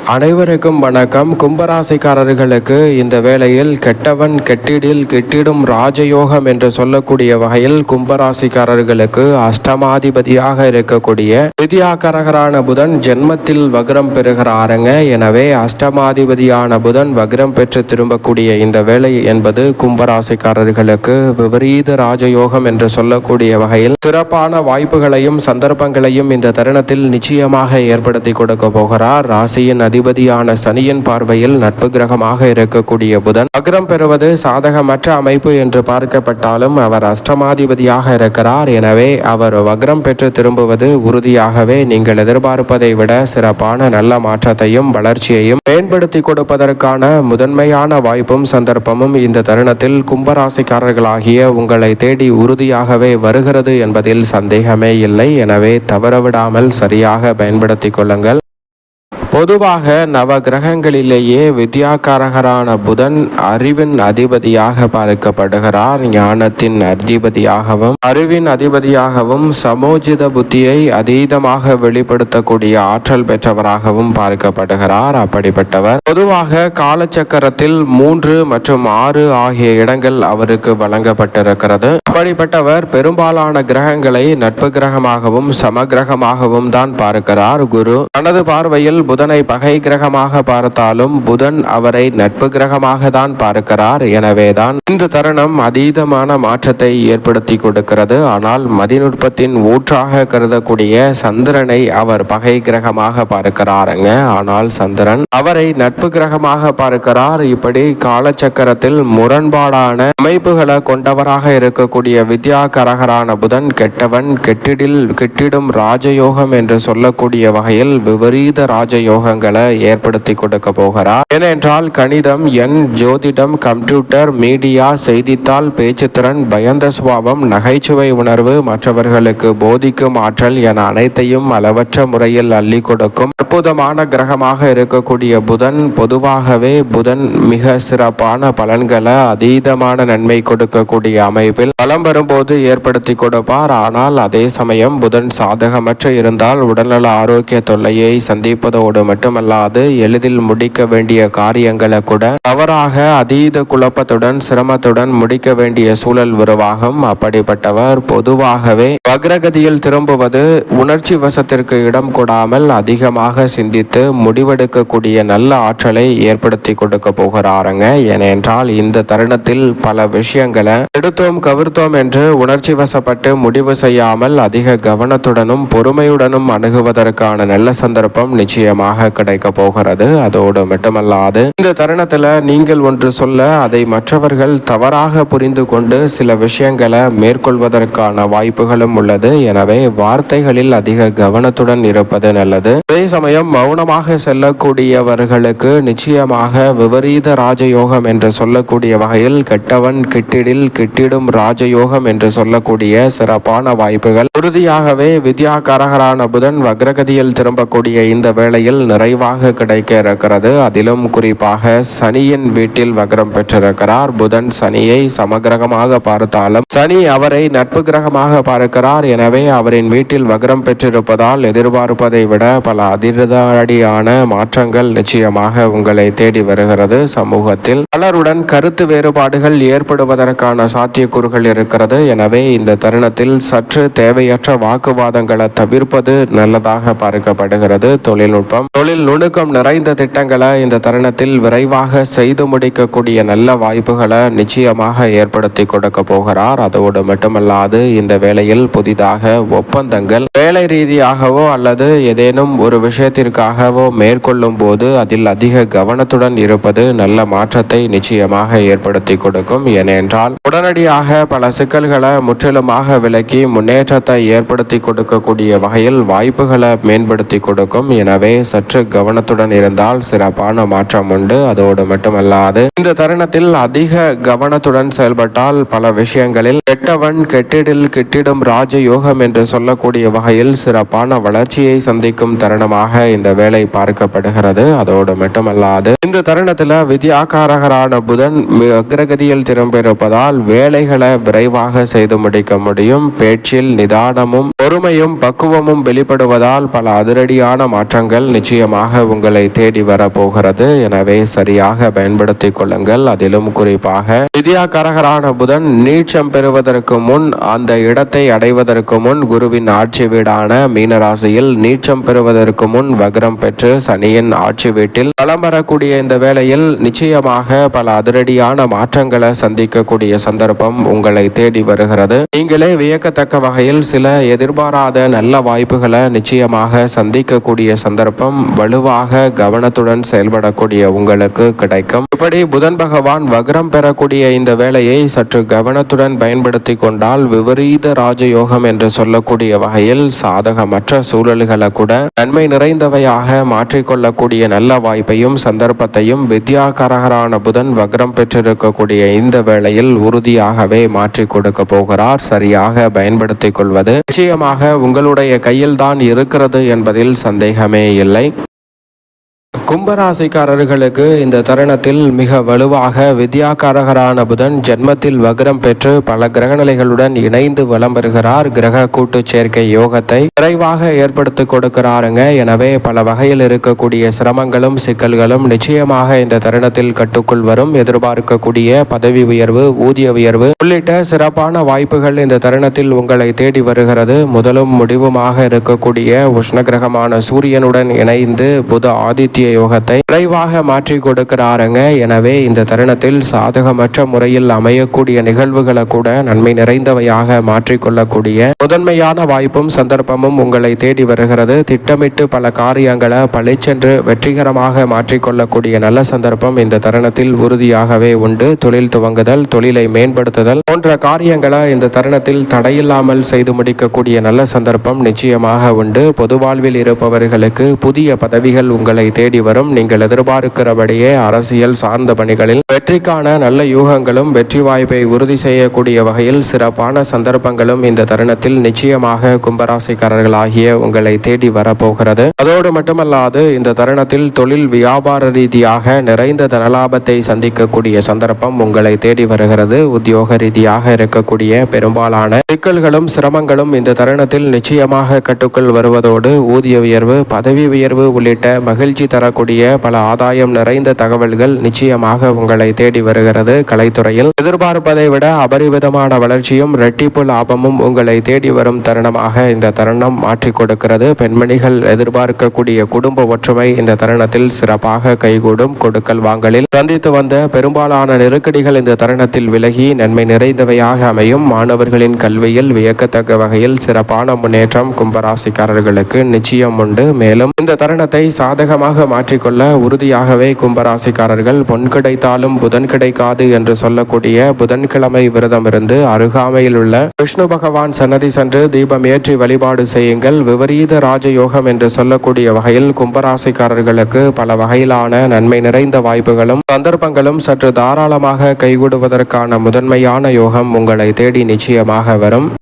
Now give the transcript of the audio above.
அனைவருக்கும் வணக்கம். கும்பராசிக்காரர்களுக்கு இந்த வேளையில் கெட்டவன் கெட்டிடில் கெட்டிடும் ராஜயோகம் என்று சொல்லக்கூடிய வகையில் கும்பராசிக்காரர்களுக்கு அஷ்டமாதிபதியாக இருக்கக்கூடிய வித்யாகாரகரான புதன் ஜென்மத்தில் வக்ரம் பெறுகிறாருங்க. எனவே அஷ்டமாதிபதியான புதன் வக்ரம் பெற்று திரும்பக்கூடிய இந்த வேளை என்பது கும்பராசிக்காரர்களுக்கு விபரீத ராஜயோகம் என்று சொல்லக்கூடிய வகையில் சிறப்பான வாய்ப்புகளையும் சந்தர்ப்பங்களையும் இந்த தருணத்தில் நிச்சயமாக ஏற்படுத்தி கொடுக்க போகிறார். ராசியின் அதிபதியான சனியின் பார்வையில் நட்பு கிரகமாக இருக்கக்கூடிய புதன் வக்ரம் பெறுவது சாதகமற்ற அமைப்பு என்று பார்க்கப்பட்டாலும் அவர் அஷ்டமாதிபதியாக இருக்கிறார். எனவே அவர் வக்ரம் பெற்று திரும்புவது உறுதியாகவே நீங்கள் எதிர்பார்ப்பதை விட சிறப்பான நல்ல மாற்றத்தையும் வளர்ச்சியையும் மேம்படுத்தி கொடுப்பதற்கான முதன்மையான வாய்ப்பும் சந்தர்ப்பமும் இந்த தருணத்தில் கும்பராசிக்காரர்களாகிய உங்களை தேடி உறுதியாகவே வருகிறது என்பதில் சந்தேகமே இல்லை. எனவே தவறவிடாமல் சரியாக பயன்படுத்திக் கொள்ளுங்கள். பொதுவாக நவ கிரகங்களிலேயே வித்யாகாரகரான புதன் அறிவின் அதிபதியாக பார்க்கப்படுகிறார். ஞானத்தின் அதிபதியாகவும் அறிவின் அதிபதியாகவும் சமோஜித புத்தியை அதீதமாக வெளிப்படுத்தக்கூடிய ஆற்றல் பெற்றவராகவும் பார்க்கப்படுகிறார். அப்படிப்பட்டவர் பொதுவாக காலச்சக்கரத்தில் 3 மற்றும் 6 ஆகிய இடங்கள் அவருக்கு வழங்கப்பட்டிருக்கிறது. அப்படிப்பட்டவர் பெரும்பாலான கிரகங்களை நட்பு கிரகமாகவும் சமகிரகமாகவும் தான் பார்க்கிறார். குரு தனது பார்வையில் புதனை பகை கிரகமாக பார்த்தாலும் புதன் அவரை நட்பு கிரகமாக தான் பார்க்கிறார். எனவேதான் இந்த தருணம் அதீதமான மாற்றத்தை ஏற்படுத்தி கொடுக்கிறது. ஆனால் மதிநுட்பத்தின் ஊற்றாக கருதக்கூடிய சந்திரனை அவர் பகை கிரகமாக பார்க்கிறாருங்க. ஆனால் சந்திரன் அவரை நட்பு கிரகமாக பார்க்கிறார். இப்படி காலச்சக்கரத்தில் முரண்பாடான அமைப்புகளை கொண்டவராக இருக்கக்கூடிய வித்யாகாரகரான புதன் கெட்டவன் கெட்டிடில் கெட்டிடும் ராஜயோகம் என்று சொல்லக்கூடிய வகையில் விபரீத ராஜயோகங்களை ஏற்படுத்தி கொடுக்க போகிறார். ஏனென்றால் கணிதம், எண், ஜோதிடம், கம்ப்யூட்டர், மீடியா, செய்தித்தாள், பேச்சுத்திறன், பயந்த சுபாவம், நகைச்சுவை உணர்வு, மற்றவர்களுக்கு போதிக்கும் ஆற்றல் என அனைத்தையும் அளவற்ற முறையில் அள்ளி கொடுக்கும் அற்புதமான கிரகமாக இருக்கக்கூடிய புதன் பொதுவாகவே புதன் மிக சிறப்பான பலன்களை அதீதமான நன்மை கொடுக்கக்கூடிய அமைப்பில் பலம் வரும்போது ஏற்படுத்தி கொடுப்பார். ஆனால் அதே சமயம் புதன் சாதகமற்ற இருந்தால் உடல்நல ஆரோக்கிய தொல்லையை சந்திப்பதோடு மட்டுமல்லாது எளிதில் முடிக்க வேண்டிய காரியங்களை கூட தவறாக அதீத குழப்பத்துடன் சிரமத்துடன் முடிக்க வேண்டிய சூழல் உருவாகும். அப்படிப்பட்டவர் பொதுவாகவே வக்ரகதியில் திரும்புவது உணர்ச்சி வசத்திற்கு இடம் கொடாமல் அதிகமாக சிந்தித்து முடிவெடுக்கக்கூடிய நல்ல ஆற்றலை ஏற்படுத்தி கொடுக்க போகிறாருங்க. ஏனென்றால் இந்த தருணத்தில் பல விஷயங்களை எடுத்தோம் கவிர்த்தோம் என்று உணர்ச்சி வசப்பட்டு முடிவு செய்யாமல் அதிக கவனத்துடனும் பொறுமையுடனும் அணுகுவதற்கான நல்ல சந்தர்ப்பம் நிச்சயமாக கிடைக்க போகிறது. அதோடு மட்டுமல்லாது இந்த தருணத்துல நீங்கள் ஒன்று சொல்ல அதை மற்றவர்கள் தவறாக புரிந்து கொண்டு சில விஷயங்களை மேற்கொள்வதற்கான வாய்ப்புகளும் உள்ளது. எனவே வார்த்தைகளில் அதிக கவனத்துடன் இருப்பது நல்லது. அதே சமயம் மௌனமாக செல்லக்கூடியவர்களுக்கு நிச்சயமாக விபரீத ராஜயோகம் என்று சொல்லக்கூடிய வகையில் கெட்டவன் கெட்டிடில் கெட்டிடும் ராஜயோகம் என்று சொல்லக்கூடிய சிறப்பான வாய்ப்புகள் உறுதியாகவே வித்யாகாரகரான புதன் வக்ரகதியில் திரும்பக்கூடிய இந்த வேளையில் நிறைவாக கிடைக்க இருக்கிறது. அதிலும் குறிப்பாக சனியின் வீட்டில் வக்ரம் பெற்றிருக்கிறார். புதன் சனியை சமகிரகமாக பார்த்தாலும் சனி அவரை நட்பு கிரகமாக பார்க்கிறார். எனவே அவரின் வீட்டில் வக்ரம் பெற்றிருப்பதால் எதிர்பார்ப்பதை விட பல அதிரடியான மாற்றங்கள் நிச்சயமாக உங்களை தேடி வருகிறது. சமூகத்தில் பலருடன் கருத்து வேறுபாடுகள் ஏற்படுவதற்கான சாத்தியக்கூறுகள் இருக்கிறது. எனவே இந்த தருணத்தில் சற்று தேவையற்ற வாக்குவாதங்களை தவிர்ப்பது நல்லதாக பார்க்கப்படுகிறது. தொழில் நுணுக்கம் நிறைந்த திட்டங்களை இந்த தருணத்தில் விரைவாக செய்து முடிக்கக்கூடிய நல்ல வாய்ப்புகளை நிச்சயமாக ஏற்படுத்தி கொடுக்க போகிறார். அதோடு மட்டுமல்லாது இந்த வேளையில் புதிதாக ஒப்பந்தங்கள் வேலை ரீதியாகவோ அல்லது ஏதேனும் ஒரு விஷயத்திற்காகவோ மேற்கொள்ளும் போது அதில் அதிக கவனத்துடன் இருப்பது நல்ல மாற்றத்தை நிச்சயமாக ஏற்படுத்தி கொடுக்கும். ஏனென்றால் உடனடியாக பல சிக்கல்களை முற்றிலுமாக விலக்கி முன்னேற்றத்தை ஏற்படுத்தி கொடுக்கக்கூடிய வகையில் வாய்ப்புகளை மேம்படுத்தி கொடுக்கும். எனவே சற்று கவனத்துடன் இருந்தால் சிறப்பான மாற்றம் உண்டு. அதோடு மட்டுமல்லாது இந்த தருணத்தில் அதிக கவனத்துடன் செயல்பட்டால் பல விஷயங்களில் கெட்டவன் கெட்டிடில் கெட்டிடும் ராஜயோகம் என்று சொல்லக்கூடிய வகையில் சிறப்பான வளர்ச்சியை சந்திக்கும் தருணமாக இந்த வேலை பார்க்கப்படுகிறது. அதோடு மட்டுமல்லாது இந்த தருணத்தில் வித்யாகாரகரான புதன் அக்ரகதியில் திரும்பியிருப்பதால் வேலைகளை விரைவாக செய்து முடிக்க முடியும். பேச்சில் நிதானமும் பொறுமையும் பக்குவமும் வெளிப்படுவதால் பல அதிரடியான மாற்றங்கள் நிச்சயம் நிச்சயமாக உங்களை தேடி வரப்போகிறது. எனவே சரியாக பயன்படுத்திக் கொள்ளுங்கள். அதிலும் குறிப்பாக வித்யாகாரகரான புதன் நீச்சம் பெறுவதற்கு முன், அந்த இடத்தை அடைவதற்கு முன், குருவின் ஆட்சி வீடான மீனராசியில் நீச்சம் பெறுவதற்கு முன் வக்ரம் பெற்று சனியின் ஆட்சி வீட்டில் பலம் வரக்கூடிய இந்த வேளையில் நிச்சயமாக பல அதிரடியான மாற்றங்களை சந்திக்கக்கூடிய சந்தர்ப்பம் உங்களை தேடி வருகிறது. நீங்களே வியக்கத்தக்க வகையில் சில எதிர்பாராத நல்ல வாய்ப்புகளை நிச்சயமாக சந்திக்கக்கூடிய சந்தர்ப்பம் வலுவாக கவனத்துடன் செயல்படக்கூடிய உங்களுக்கு கிடைக்கும். இப்படி புதன் பகவான் வக்ரம் பெறக்கூடிய இந்த வேளையை சற்று கவனத்துடன் பயன்படுத்தி கொண்டால் விபரீத ராஜயோகம் என்று சொல்லக்கூடிய வகையில் சாதகமற்ற சூழல்களை கூட நன்மை நிறைந்தவையாக மாற்றிக்கொள்ளக்கூடிய நல்ல வாய்ப்பையும் சந்தர்ப்பத்தையும் வித்யாகாரகரான புதன் வக்ரம் பெற்றிருக்கக்கூடிய இந்த வேளையில் உறுதியாகவே மாற்றி கொடுக்க போகிறார். சரியாக பயன்படுத்திக் கொள்வது நிச்சயமாக உங்களுடைய கையில்தான் இருக்கிறது என்பதில் சந்தேகமே இல்லை. கும்பராசிக்காரர்களுக்கு இந்த தருணத்தில் மிக வலுவாக வித்யாகாரகரான புதன் ஜென்மத்தில் வக்ரம் பெற்று பல கிரகநிலைகளுடன் இணைந்து வலம் வருகிறார். கிரக கூட்டு சேர்க்கை யோகத்தை விரைவாக ஏற்படுத்தி கொடுக்கிறாருங்க. எனவே பல வகையில் இருக்கக்கூடிய சிரமங்களும் சிக்கல்களும் நிச்சயமாக இந்த தருணத்தில் கட்டுக்குள் வரும். எதிர்பார்க்கக்கூடிய பதவி உயர்வு, ஊதிய உயர்வு உள்ளிட்ட சிறப்பான வாய்ப்புகள் இந்த தருணத்தில் உங்களை தேடி வருகிறது. முதலும் முடிவுமாக இருக்கக்கூடிய உஷ்ண கிரகமான சூரியனுடன் இணைந்து புத ஆதித்ய யோகத்தை விரைவாக மாற்றி கொடுக்கிறாருங்க. எனவே இந்த தருணத்தில் சாதகமற்ற முறையில் அமையக்கூடிய நிகழ்வுகளை கூட நன்மை நிறைந்தவையாக மாற்றிக்கொள்ளக்கூடிய முதன்மையான வாய்ப்பும் சந்தர்ப்பமும் உங்களை தேடி வருகிறது. திட்டமிட்டு பல காரியங்களை பளிச்சென்று வெற்றிகரமாக மாற்றிக்கொள்ளக்கூடிய நல்ல சந்தர்ப்பம் இந்த தருணத்தில் உறுதியாகவே உண்டு. தொழில் துவங்குதல், தொழிலை மேம்படுத்துதல் போன்ற காரியங்களை இந்த தருணத்தில் தடையில்லாமல் செய்து முடிக்கக்கூடிய நல்ல சந்தர்ப்பம் நிச்சயமாக உண்டு. பொது வாழ்வில் இருப்பவர்களுக்கு புதிய பதவிகள் உங்களை தேடி வரும். நீங்கள் எதிர்பார்க்கிறபடியே அரசியல் சார்ந்த பணிகளில் வெற்றிக்கான நல்ல யூகங்களும் வெற்றி வாய்ப்பை உறுதி செய்யக்கூடிய வகையில் சிறப்பான சந்தர்ப்பங்களும் இந்த தருணத்தில் நிச்சயமாக கும்பராசிக்காரர்களாகிய உங்களை தேடி வரப்போகிறது. அதோடு மட்டுமல்லாது இந்த தருணத்தில் தொழில் வியாபார ரீதியாக நிறைந்த தனலாபத்தை சந்திக்கக்கூடிய சந்தர்ப்பம் உங்களை தேடி வருகிறது. உத்தியோக ரீதியாக இருக்கக்கூடிய பெரும்பாலான சிக்கல்களும் சிரமங்களும் இந்த தருணத்தில் நிச்சயமாக கட்டுக்குள் வருவதோடு ஊதிய உயர்வு, பதவி உயர்வு உள்ளிட்ட மகிழ்ச்சி தரக்கூடிய பல ஆதாயம் நிறைந்த தகவல்கள் நிச்சயமாக உங்களை தேடி வருகிறது. கலைத்துறையில் எதிர்பார்ப்பதை விட அபரிவிதமான வளர்ச்சியும் இரட்டிப்பு லாபமும் உங்களை தேடி வரும் தருணமாக இந்த தருணம் மாற்றி கொடுக்கிறது. பெண்மணிகள் எதிர்பார்க்கக்கூடிய குடும்ப ஒற்றுமை இந்த தருணத்தில் சிறப்பாக கைகூடும். கொடுக்கல் வாங்கலில் சந்தித்து வந்த பெரும்பாலான நெருக்கடிகள் இந்த தருணத்தில் விலகி நன்மை நிறைந்தவையாக அமையும். மாணவர்களின் கல்வியில் வியக்கத்தக்க வகையில் சிறப்பான முன்னேற்றம் கும்பராசிக்காரர்களுக்கு நிச்சயம் உண்டு. மேலும் இந்த தருணத்தை சாதகமாக மாற்றிக்கொள்ள உறுதியாகவே கும்பராசிக்காரர்கள் பொன் கிடைத்தாலும் புதன் கிடைக்காது என்று சொல்லக்கூடிய புதன்கிழமை விரதம் இருந்து அருகாமையில் உள்ள விஷ்ணு பகவான் சன்னதி சென்று தீபம் ஏற்றி வழிபாடு செய்யுங்கள். விபரீத ராஜயோகம் என்று சொல்லக்கூடிய வகையில் கும்பராசிக்காரர்களுக்கு பல வகையிலான நன்மை நிறைந்த வாய்ப்புகளும் சந்தர்ப்பங்களும் சற்று தாராளமாக கைகூடுவதற்கான முதன்மையான யோகம் உங்களை தேடி நிச்சயமாக வரும்.